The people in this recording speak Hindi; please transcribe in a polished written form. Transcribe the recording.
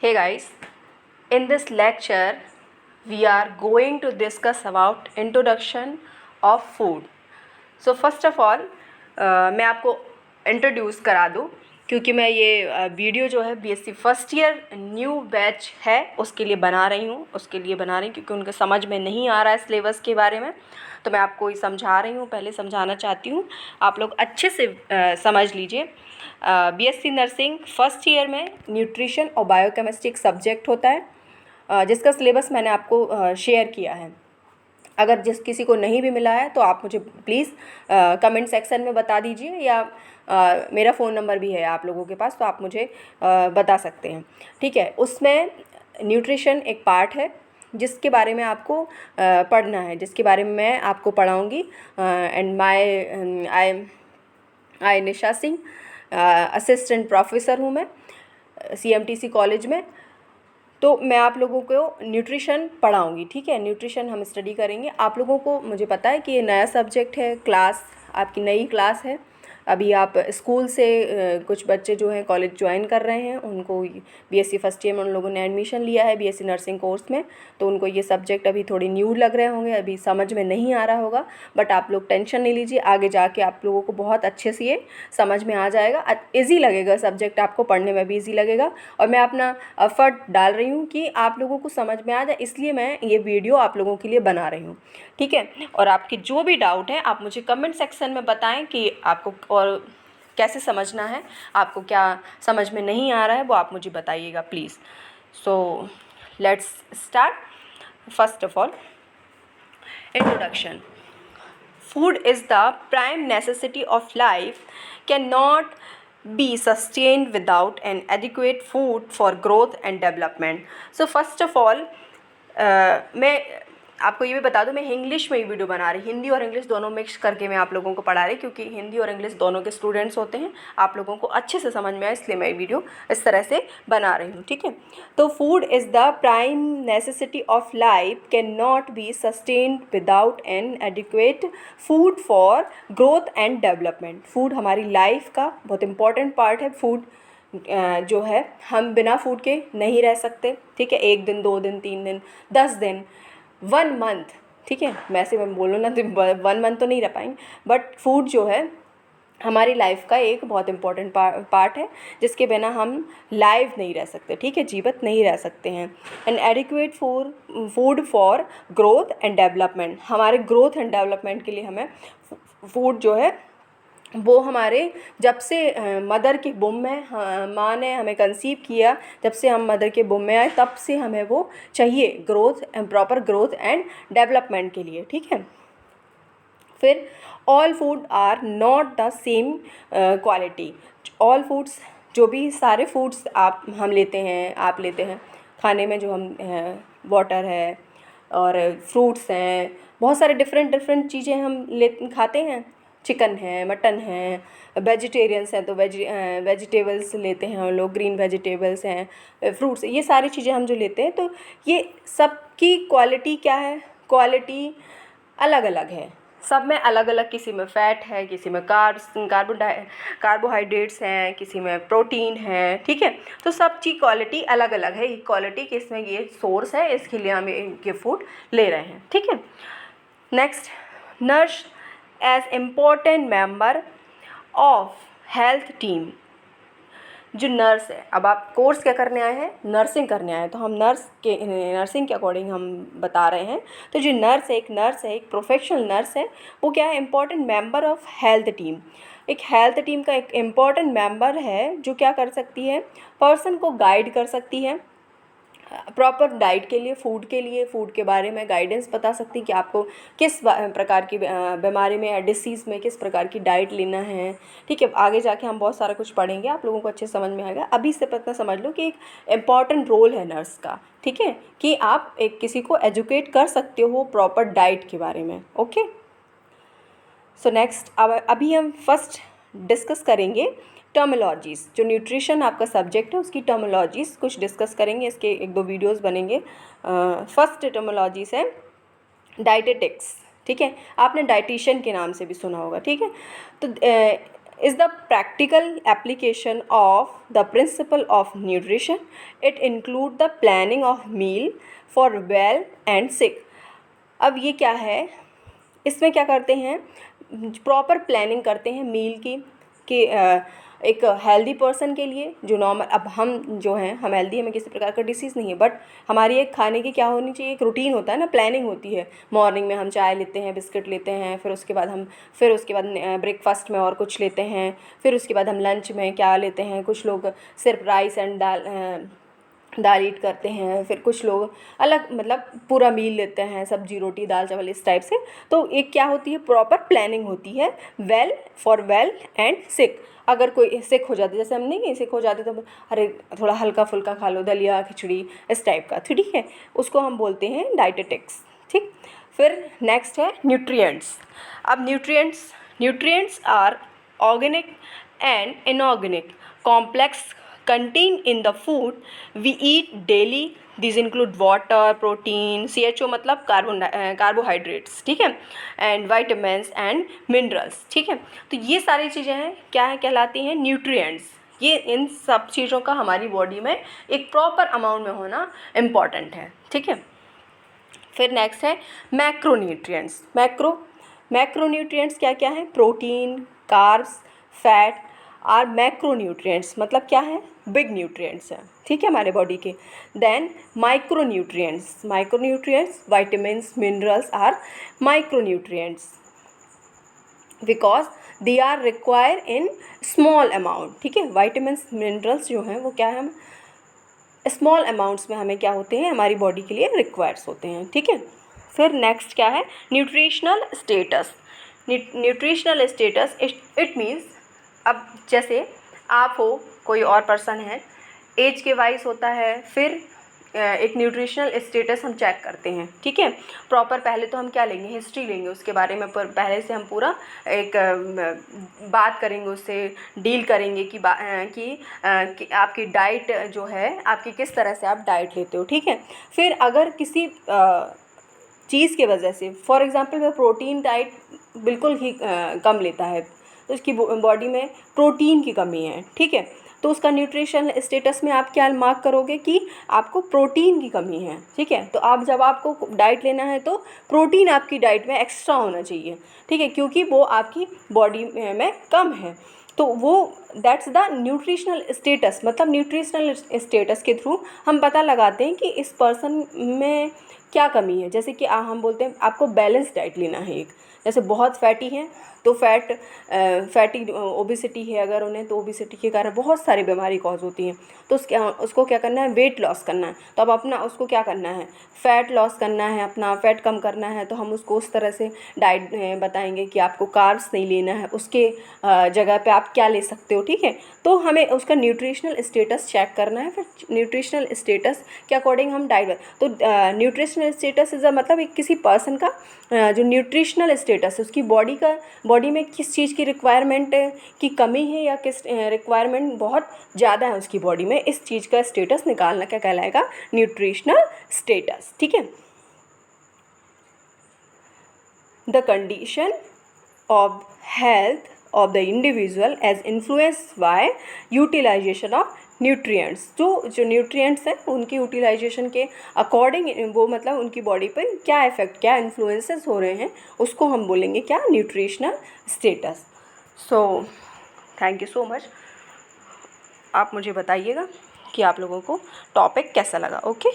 Hey guys, in this lecture we are going to discuss about introduction of food. So first of all मैं आपको इंट्रोड्यूस करा दूँ क्योंकि मैं ये वीडियो जो है BSc first year new batch है उसके लिए बना रही हूँ क्योंकि उनके समझ में नहीं आ रहा है सिलेबस के बारे में, तो मैं आपको ही समझा रही हूँ। पहले समझाना चाहती हूँ, आप लोग अच्छे से समझ लीजिए। बीएससी नर्सिंग फर्स्ट ईयर में न्यूट्रिशन और बायोकेमिस्ट्री एक सब्जेक्ट होता है जिसका सिलेबस मैंने आपको शेयर किया है। अगर किसी को नहीं भी मिला है तो आप मुझे प्लीज़ कमेंट सेक्शन में बता दीजिए, या मेरा फ़ोन नंबर भी है आप लोगों के पास, तो आप मुझे बता सकते हैं। ठीक है, उसमें न्यूट्रिशन एक पार्ट है जिसके बारे में आपको पढ़ना है, जिसके बारे में मैं आपको पढ़ाऊँगी। And I Nisha Singh, assistant professor हूँ मैं CMTC कॉलेज में। तो मैं आप लोगों को न्यूट्रिशन पढ़ाऊँगी। ठीक है, न्यूट्रिशन हम स्टडी करेंगे। आप लोगों को मुझे पता है कि ये नया सब्जेक्ट है, क्लास आपकी नई क्लास है। अभी आप स्कूल से कुछ बच्चे जो हैं कॉलेज ज्वाइन कर रहे हैं, उनको बीएससी फर्स्ट ईयर में उन लोगों ने एडमिशन लिया है बीएससी नर्सिंग कोर्स में, तो उनको ये सब्जेक्ट अभी थोड़ी न्यू लग रहे होंगे, अभी समझ में नहीं आ रहा होगा। बट आप लोग टेंशन नहीं लीजिए, आगे जाके आप लोगों को बहुत अच्छे से ये समझ में आ जाएगा, ईजी लगेगा सब्जेक्ट, आपको पढ़ने में भी ईजी लगेगा। और मैं अपना एफर्ट डाल रही हूँ कि आप लोगों को समझ में आ जाए, इसलिए मैं ये वीडियो आप लोगों के लिए बना रही हूँ। ठीक है, और आपके जो भी डाउट है आप मुझे कमेंट सेक्शन में बताएं कि आपको और कैसे समझना है, आपको क्या समझ में नहीं आ रहा है वो आप मुझे बताइएगा please. So let's start. First of all, introduction. Food is the prime necessity of life, cannot be sustained without an adequate food for growth and development. So first of all, मैं आपको ये भी बता दूं, मैं इंग्लिश में ही वीडियो बना रही, हिंदी और इंग्लिश दोनों मिक्स करके मैं आप लोगों को पढ़ा रही, क्योंकि हिंदी और इंग्लिश दोनों के स्टूडेंट्स होते हैं, आप लोगों को अच्छे से समझ में आए, इसलिए मैं वीडियो इस तरह से बना रही हूँ। ठीक है, तो food is the prime necessity of life, can not be sustained without an adequate food for growth and development. Food हमारी लाइफ का बहुत इंपॉर्टेंट पार्ट है। फूड जो है, हम बिना फूड के नहीं रह सकते। ठीक है, 1 दिन, 2 दिन, 3 दिन, 10 दिन, 1 मंथ। ठीक है, वैसे मैं बोलूँ ना तो 1 मंथ तो नहीं रह पाएंगे, बट फूड जो है हमारी लाइफ का एक बहुत इंपॉर्टेंट पार्ट है, जिसके बिना हम लाइव नहीं रह सकते। ठीक है, जीवित नहीं रह सकते हैं। And adequate food for growth and development, हमारे ग्रोथ एंड डेवलपमेंट के लिए हमें फूड जो है वो हमारे जब से मदर के बुम में माँ ने हमें कंसीव किया, जब से हम मदर के बुम में आए तब से हमें वो चाहिए, growth and proper growth and development के लिए। ठीक है, फिर all food are not the same quality. All foods, जो भी सारे फूड्स हम लेते हैं, आप लेते हैं खाने में, जो हम वाटर है और फ्रूट्स हैं, बहुत सारे डिफरेंट चीज़ें हम खाते हैं। चिकन है, मटन है, वेजिटेरियंस हैं तो वेजिटेबल्स लेते हैं हम लोग, ग्रीन वेजिटेबल्स हैं, फ्रूट्स, ये सारी चीज़ें हम जो लेते हैं, तो ये सब की क्वालिटी क्या है? क्वालिटी अलग अलग है, सब में अलग अलग, किसी में फ़ैट है, किसी में कार्बोहाइड्रेट्स हैं, किसी में प्रोटीन है। ठीक है, तो सब चीज़ क्वालिटी अलग अलग है। क्वालिटी के इसमें ये सोर्स है, इसके लिए हम ये फूड ले रहे हैं। ठीक है, next, nurse as important member of health team. जो नर्स है, अब आप कोर्स क्या करने आए हैं? नर्सिंग करने आए हैं, तो हम नर्सिंग के अकॉर्डिंग हम बता रहे हैं। तो जो नर्स है, एक प्रोफेशनल नर्स है, वो क्या है? Important member of health team. एक हेल्थ टीम का एक इम्पॉर्टेंट मेंबर है जो क्या कर सकती है? पर्सन को गाइड कर सकती है प्रॉपर डाइट के लिए, फूड के बारे में गाइडेंस बता सकती है कि आपको किस प्रकार की बीमारी में या डिसीज़ में किस प्रकार की डाइट लेना है। ठीक है, आगे जाके हम बहुत सारा कुछ पढ़ेंगे, आप लोगों को अच्छे समझ में आएगा। अभी से पता समझ लो कि एक इम्पॉर्टेंट रोल है नर्स का। ठीक है, कि आप एक किसी को एजुकेट कर सकते हो प्रॉपर डाइट के बारे में। ओके, सो नेक्स्ट, अभी हम फर्स्ट डिस्कस करेंगे टर्मिनोलॉजीज़। जो न्यूट्रिशन आपका सब्जेक्ट है उसकी टर्मिनोलॉजीज़ कुछ डिस्कस करेंगे, इसके 1-2 वीडियोस बनेंगे। फर्स्ट टर्मिनोलॉजीज़ है डाइटेटिक्स। ठीक है, आपने डाइटिशियन के नाम से भी सुना होगा। ठीक है, तो is the practical application of the principle of nutrition. It include the planning of meal for well and sick. अब ये क्या है, इसमें क्या करते हैं, प्रॉपर प्लानिंग करते हैं मील की कि एक हेल्दी पर्सन के लिए जो नॉर्मल, अब हम जो हैं हम हेल्दी, हमें किसी प्रकार का डिसीज़ नहीं है, बट हमारी एक खाने की क्या होनी चाहिए, एक रूटीन होता है ना, प्लानिंग होती है। मॉर्निंग में हम चाय लेते हैं, बिस्किट लेते हैं, फिर उसके बाद ब्रेकफास्ट में और कुछ लेते हैं, फिर उसके बाद हम लंच में क्या लेते हैं, कुछ लोग सिर्फ राइस एंड दाल ईट करते हैं, फिर कुछ लोग अलग मतलब पूरा मील लेते हैं, सब्जी रोटी दाल चावल इस टाइप से। तो एक क्या होती है, प्रॉपर प्लानिंग होती है फॉर वेल एंड सिक। अगर कोई सिक हो जाती है, जैसे हम नहीं सिक हो जाते तो अरे थोड़ा हल्का फुल्का खा लो, दलिया खिचड़ी इस टाइप का, ठीक है, उसको हम बोलते हैं डाइटेटिक्स। ठीक, फिर नेक्स्ट है न्यूट्रिएंट्स। अब nutrients are organic and inorganic complex contained in the food we eat daily. These include water, protein, CHO मतलब कार्बोहाइड्रेट्स, ठीक है, एंड vitamins एंड मिनरल्स, ठीक है। तो ये सारी चीज़ें हैं, क्या है, कहलाती हैं न्यूट्रिएंट्स। ये इन सब चीज़ों का हमारी बॉडी में एक प्रॉपर अमाउंट में होना इम्पॉर्टेंट है, ठीक है। फिर नेक्स्ट है मैक्रोन्यूट्रिएंट्स। मैक्रोन्यूट्रिएंट्स क्या क्या है, protein, carbs, fat are macronutrients, मतलब क्या है, बिग न्यूट्रिएंट्स हैं, ठीक है, हमारे बॉडी के। Then micronutrients vitamins minerals are micronutrients because they are require in small amount, ठीक है। विटामिन्स मिनरल्स जो हैं वो क्या है, स्मॉल अमाउंट्स में हमें क्या होते हैं, हमारी बॉडी के लिए रिक्वायर्स होते हैं, ठीक है। फिर नेक्स्ट क्या है, nutritional status. Nutritional status it means, अब जैसे आप हो, कोई और पर्सन है, एज के वाइज होता है, फिर एक न्यूट्रिशनल स्टेटस हम चेक करते हैं, ठीक है। प्रॉपर पहले तो हम क्या लेंगे, हिस्ट्री लेंगे उसके बारे में, पहले से हम पूरा एक बात करेंगे, उससे डील करेंगे कि आपकी डाइट जो है, आपकी किस तरह से आप डाइट लेते हो, ठीक है। फिर अगर किसी चीज़ के वजह से, फॉर एग्ज़ाम्पल वह प्रोटीन डाइट बिल्कुल ही कम लेता है, तो उसकी बॉडी में प्रोटीन की कमी है, ठीक है, तो उसका न्यूट्रिशन स्टेटस में आप क्या मार्क करोगे कि आपको प्रोटीन की कमी है, ठीक है। तो आप जब आपको डाइट लेना है तो प्रोटीन आपकी डाइट में एक्स्ट्रा होना चाहिए, ठीक है, क्योंकि वो आपकी बॉडी में कम है। तो वो दैट्स द न्यूट्रिशनल स्टेटस, मतलब न्यूट्रिशनल स्टेटस के थ्रू हम पता लगाते हैं कि इस पर्सन में क्या कमी है। जैसे कि हम बोलते हैं आपको बैलेंस डाइट लेना है, एक जैसे बहुत फैटी हैं तो फैटी ओबिसिटी है अगर उन्हें, तो ओबिसिटी के कारण बहुत सारी बीमारी कॉज होती हैं, तो उसको क्या करना है, वेट लॉस करना है। तो अब अपना उसको क्या करना है, फ़ैट लॉस करना है, अपना फ़ैट कम करना है, तो हम उसको उस तरह से डाइट बताएंगे कि आपको कार्ब्स नहीं लेना है, उसके जगह पे आप क्या ले सकते हो, ठीक है। तो हमें उसका न्यूट्रिशनल स्टेटस चेक करना है, फिर न्यूट्रिशनल स्टेटस के अकॉर्डिंग हम डाइट। तो न्यूट्रिशनल स्टेटस इज़ मतलब एक किसी पर्सन का जो न्यूट्रिशनल स्टेटस है, उसकी बॉडी में किस चीज़ की रिक्वायरमेंट की कमी है या किस रिक्वायरमेंट बहुत ज़्यादा है उसकी बॉडी में, इस चीज़ का स्टेटस निकालना क्या कहलाएगा, न्यूट्रिशनल स्टेटस, ठीक है। The condition of health of the individual as influenced by utilization of nutrients. जो न्यूट्रिएंट्स हैं उनकी यूटिलाइजेशन के अकॉर्डिंग वो मतलब उनकी बॉडी पर क्या इफ़ेक्ट, क्या इन्फ्लुएंसेस हो रहे हैं, उसको हम बोलेंगे क्या, nutritional status. So thank you so much. आप मुझे बताइएगा कि आप लोगों को टॉपिक कैसा लगा। ओके।